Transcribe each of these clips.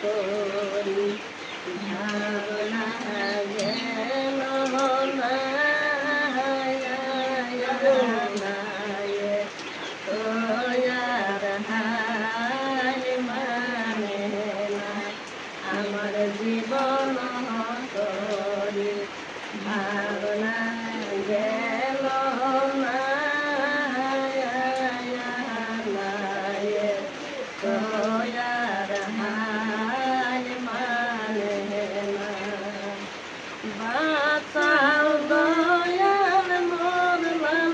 করি ভাবনা গেল না তোয়ার হাল মানে না আমার জীবন করি ভাবনা গেল না তোয়ার হাল মানে না বাঁচাও দয়াল মরলাম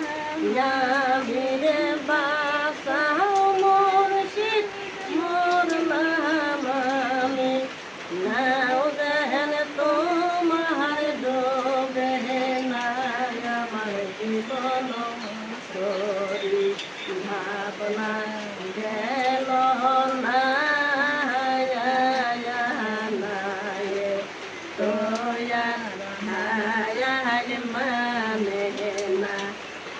যাবিরে বাঁচাও মুর্শিদ মরলাম আমি নাও দেন তোমার ডোবে না আমার জীবন করি ভাবনা গেল না মানে না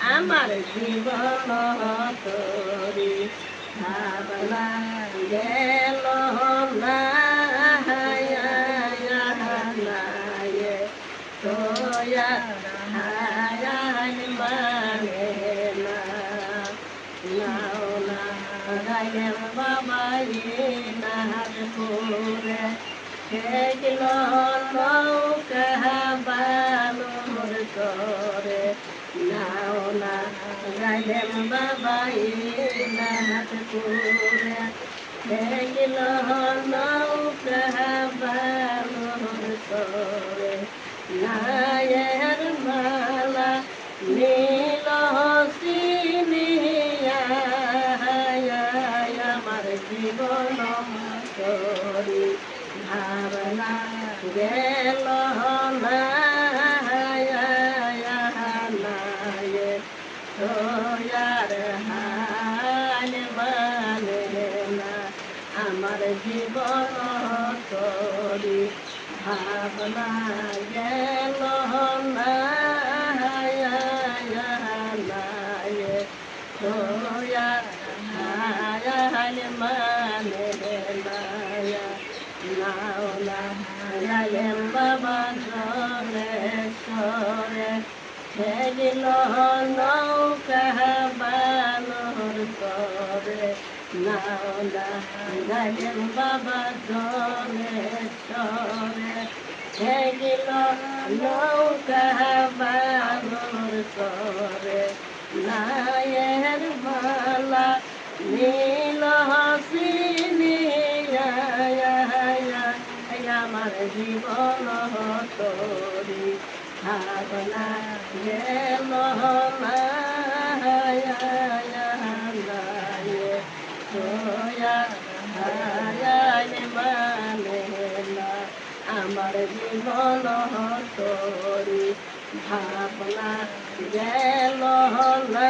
আমার জীবন করি ভাবনা গেল না তোয়া মানে না নাও না গায়ে বাবাই নাথপুরে খেল নৌকা বালুর করে নাও না গায়ে বাবাই নাথপুরে খেল নৌকা বালুর করে নায়ের মালা নীল সিনিয়া আমার জীবন করি ভাবনা গেল না তোয়ার হাল মানে না আমার জীবন করি ভাবনা গেল না তোয়ার হাল মানে না নাও না গায়েম বাবা জলে সরে খেলিল নৌকা বালুর করে নাও না গায়েম বাবা জলে সরে খেলিল নৌকা বালুর করে নায়ের মালা নীল সিনিয়া আমার জীবন করি ভাবনা গেল না মানে না আমার জীবন করি ভাবনা গেল না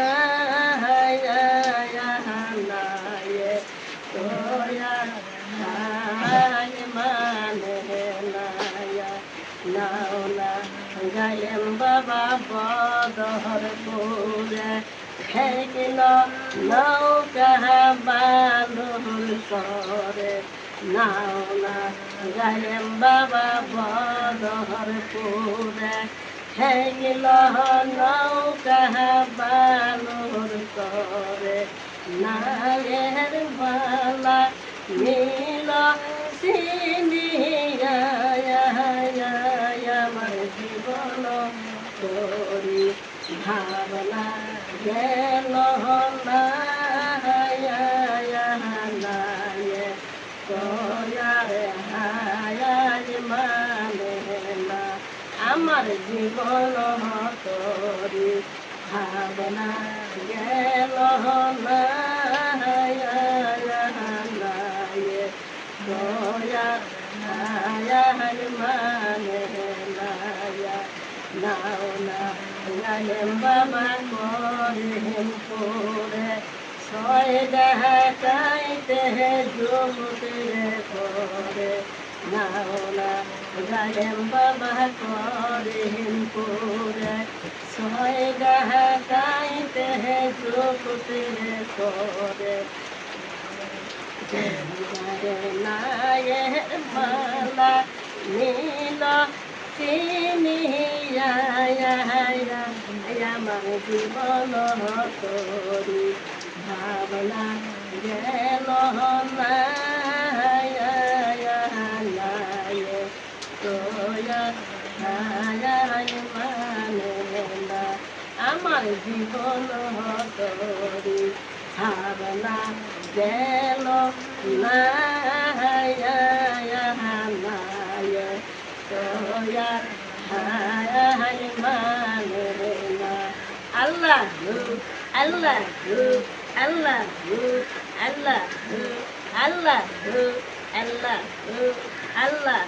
মানে নাও না গায়েম বাবা বদরপুরে খেল নৌকা বালুর করে নাও না গায়েম বাবা বদরপুরে খেল নৌকা বালুর করে নায়ের মালা নীল সিনিয়া আমার জীবন করি ভাবনা গেল না তোয়ার হায়াল মানে না আমার জীবন করি ভাবনা গেল না তোয়ার হায়াল মানে নাও না গায়েম বাবা করিম করে ছয় দেখাইতে জমতে করে নাও না গায়েম বাবা করিম করে ছয় দেখাইতে জমতে করে নায়ে ফুলের মালা নীল চিনিয়া আমার জীবন তোরি ভাবনা গেল না তোয়া মানে না আমার জীবন তোরি ভাবনা গেল না তোয়া মানে না আল্লাহ আল্লাহ আল্লাহ আল্লাহ আল্লাহ আল্লাহ আল্লাহ